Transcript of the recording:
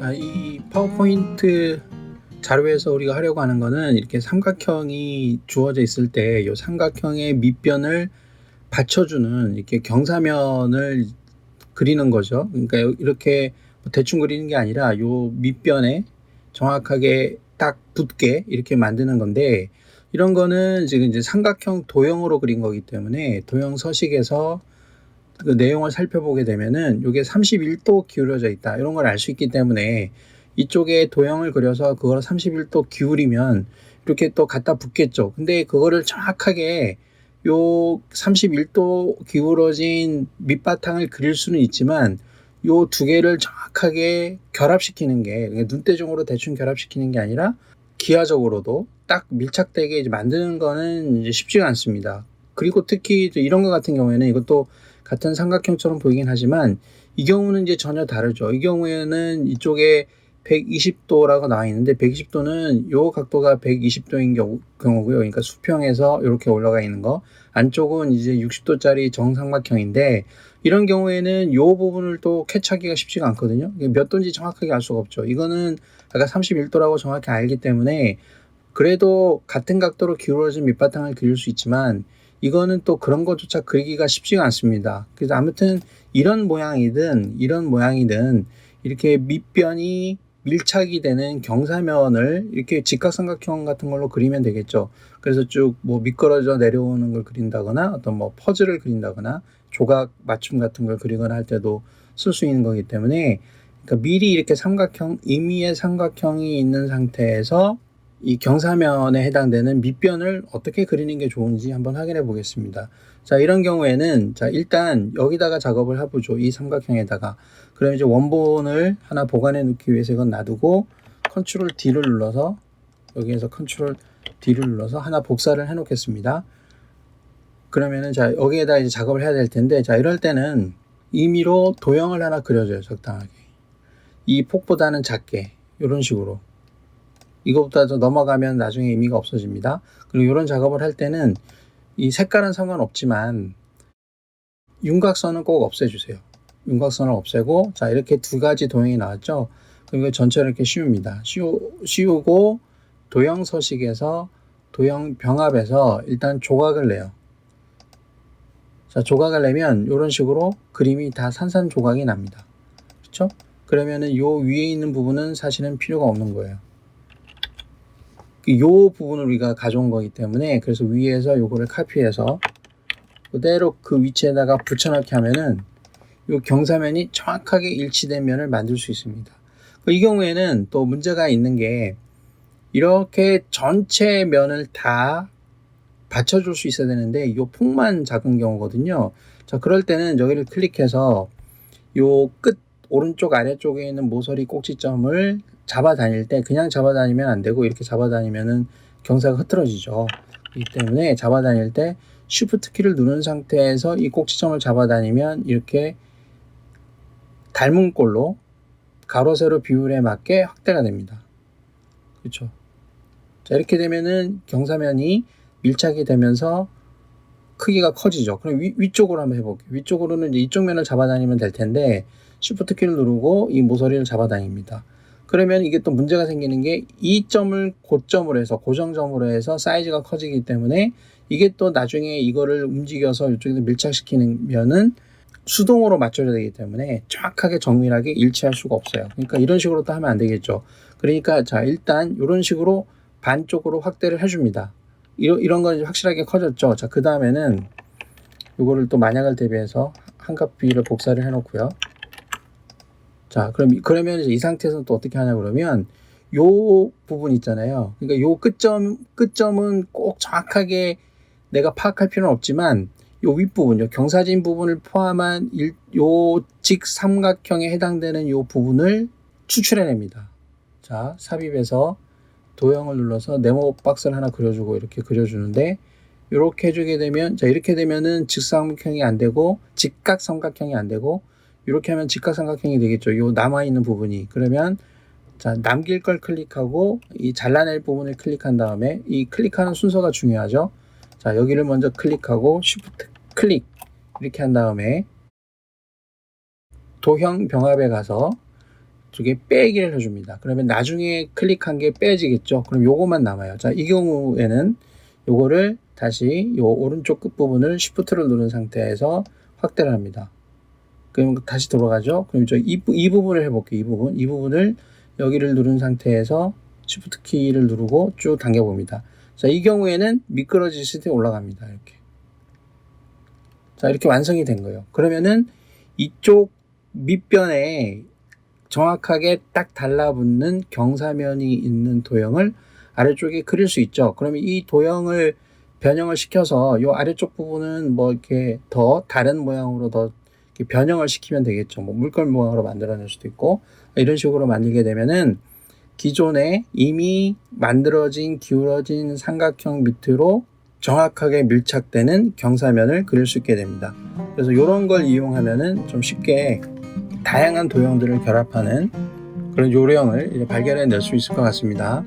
자, 이 파워포인트 자료에서 우리가 하려고 하는 거는 이렇게 삼각형이 주어져 있을 때 이 삼각형의 밑변을 받쳐주는 이렇게 경사면을 그리는 거죠. 그러니까 이렇게 대충 그리는 게 아니라 요 밑변에 정확하게 딱 붙게 이렇게 만드는 건데, 이런 거는 지금 이제 삼각형 도형으로 그린 거기 때문에 도형 서식에서 그 내용을 살펴보게 되면은 이게 31도 기울어져 있다, 이런 걸 알 수 있기 때문에 이쪽에 도형을 그려서 그걸 31도 기울이면 이렇게 또 갖다 붙겠죠. 근데 그거를 정확하게 요 31도 기울어진 밑바탕을 그릴 수는 있지만 요 두 개를 정확하게 결합시키는 게, 눈대중으로 대충 결합시키는 게 아니라 기하적으로도 딱 밀착되게 이제 만드는 거는 이제 쉽지가 않습니다. 그리고 특히 이런 것 같은 경우에는 이것도 같은 삼각형처럼 보이긴 하지만 이 경우는 이제 전혀 다르죠. 이 경우에는 이쪽에 120도라고 나와 있는데 120도는 요 각도가 120도인 경우고요. 그러니까 수평에서 이렇게 올라가 있는 거, 안쪽은 이제 60도짜리 정삼각형인데 이런 경우에는 요 부분을 또 캐치하기가 쉽지가 않거든요. 몇 도인지 정확하게 알 수가 없죠. 이거는 아까 31도라고 정확히 알기 때문에 그래도 같은 각도로 기울어진 밑바탕을 그릴 수 있지만 이거는 또 그런 것조차 그리기가 쉽지가 않습니다. 그래서 아무튼 이런 모양이든 이렇게 밑변이 밀착이 되는 경사면을 이렇게 직각삼각형 같은 걸로 그리면 되겠죠. 그래서 쭉 뭐 미끄러져 내려오는 걸 그린다거나 어떤 뭐 퍼즐을 그린다거나 조각 맞춤 같은 걸 그리거나 할 때도 쓸 수 있는 거기 때문에, 그러니까 미리 이렇게 임의의 삼각형이 있는 상태에서 이 경사면에 해당되는 밑변을 어떻게 그리는 게 좋은지 한번 확인해 보겠습니다. 자, 이런 경우에는 자, 일단 여기다가 작업을 해보죠. 이 삼각형에다가. 그럼 이제 원본을 하나 보관해 놓기 위해서 이건 놔두고 컨트롤 D를 눌러서, 여기에서 컨트롤 D를 눌러서 하나 복사를 해 놓겠습니다. 그러면은 자, 여기에다 이제 작업을 해야 될 텐데, 자, 이럴 때는 임의로 도형을 하나 그려줘요. 적당하게. 이 폭보다는 작게, 이런 식으로. 이거보다 더 넘어가면 나중에 의미가 없어집니다. 그리고 이런 작업을 할 때는 이 색깔은 상관없지만 윤곽선은 꼭 없애주세요. 윤곽선을 없애고, 자, 이렇게 두 가지 도형이 나왔죠. 그리고 전체를 이렇게 씌웁니다. 씌우고 도형 서식에서 도형 병합에서 일단 조각을 내요. 자, 조각을 내면 이런 식으로 그림이 다 산산조각이 납니다. 그렇죠? 그러면은 요 위에 있는 부분은 사실은 필요가 없는 거예요. 요 부분을 우리가 가져온 거기 때문에, 그래서 위에서 요거를 카피해서 그대로 그 위치에다가 붙여넣기 하면은 요 경사면이 정확하게 일치된 면을 만들 수 있습니다. 이 경우에는 또 문제가 있는 게, 이렇게 전체 면을 다 받쳐줄 수 있어야 되는데 요 폭만 작은 경우거든요. 자, 그럴 때는 여기를 클릭해서 요 끝 오른쪽 아래쪽에 있는 모서리 꼭지점을 잡아 다닐 때, 그냥 잡아 다니면 안 되고 이렇게 잡아 다니면은 경사가 흐트러지죠. 그렇기 때문에 잡아 다닐 때 Shift 키를 누른 상태에서 이 꼭지점을 잡아 다니면 이렇게 닮은 꼴로 가로 세로 비율에 맞게 확대가 됩니다. 그렇죠. 자, 이렇게 되면은 경사면이 밀착이 되면서 크기가 커지죠. 그럼 위쪽으로 한번 해볼게요. 위쪽으로는 이제 이쪽 면을 잡아다니면 될 텐데 Shift 키를 누르고 이 모서리를 잡아다닙니다. 그러면 이게 또 문제가 생기는 게, 이 점을 고점으로 해서 고정점으로 해서 사이즈가 커지기 때문에 이게 또 나중에 이거를 움직여서 이쪽에서 밀착시키는 면은 수동으로 맞춰야 되기 때문에 정확하게 정밀하게 일치할 수가 없어요. 그러니까 이런 식으로 또 하면 안 되겠죠. 그러니까 자, 일단 이런 식으로 반쪽으로 확대를 해줍니다. 이런 건 확실하게 커졌죠. 자, 그 다음에는 이거를 또 만약을 대비해서 한값비를 복사를 해 놓고요. 자, 그러면 이제 이 상태에서는 또 어떻게 하냐 그러면 요 부분 있잖아요. 그러니까 요 끝점은 꼭 정확하게 내가 파악할 필요는 없지만 요 윗부분, 요 경사진 부분을 포함한 요 직삼각형에 해당되는 요 부분을 추출해냅니다. 자, 삽입해서 도형을 눌러서 네모 박스를 하나 그려주고 이렇게 그려주는데, 이렇게 해주게 되면, 자, 이렇게 되면은 직삼각형이 안 되고 직각삼각형이 안 되고, 이렇게 하면 직각삼각형이 되겠죠. 요 남아있는 부분이. 그러면 자, 남길 걸 클릭하고 이 잘라낼 부분을 클릭한 다음에, 이 클릭하는 순서가 중요하죠. 자, 여기를 먼저 클릭하고 Shift 클릭 이렇게 한 다음에 도형 병합에 가서 쪽에 빼기를 해줍니다. 그러면 나중에 클릭한 게 빼지겠죠. 그럼 요거만 남아요. 자, 이 경우에는 요거를 다시 요 오른쪽 끝부분을 Shift를 누른 상태에서 확대를 합니다. 그럼 다시 돌아가죠. 그럼 이 부분을 해볼게요. 이 부분을 여기를 누른 상태에서 Shift 키를 누르고 쭉 당겨봅니다. 자, 이 경우에는 미끄러지실 때 올라갑니다. 이렇게. 자, 이렇게 완성이 된 거예요. 그러면은 이쪽 밑변에 정확하게 딱 달라붙는 경사면이 있는 도형을 아래쪽에 그릴 수 있죠. 그러면 이 도형을 변형을 시켜서 이 아래쪽 부분은 뭐 이렇게 더 다른 모양으로 더 이렇게 변형을 시키면 되겠죠. 뭐 물결 모양으로 만들어낼 수도 있고 이런 식으로 만들게 되면은 기존에 이미 만들어진 기울어진 삼각형 밑으로 정확하게 밀착되는 경사면을 그릴 수 있게 됩니다. 그래서 이런 걸 이용하면은 좀 쉽게 다양한 도형들을 결합하는 그런 요령을 발견해낼 수 있을 것 같습니다.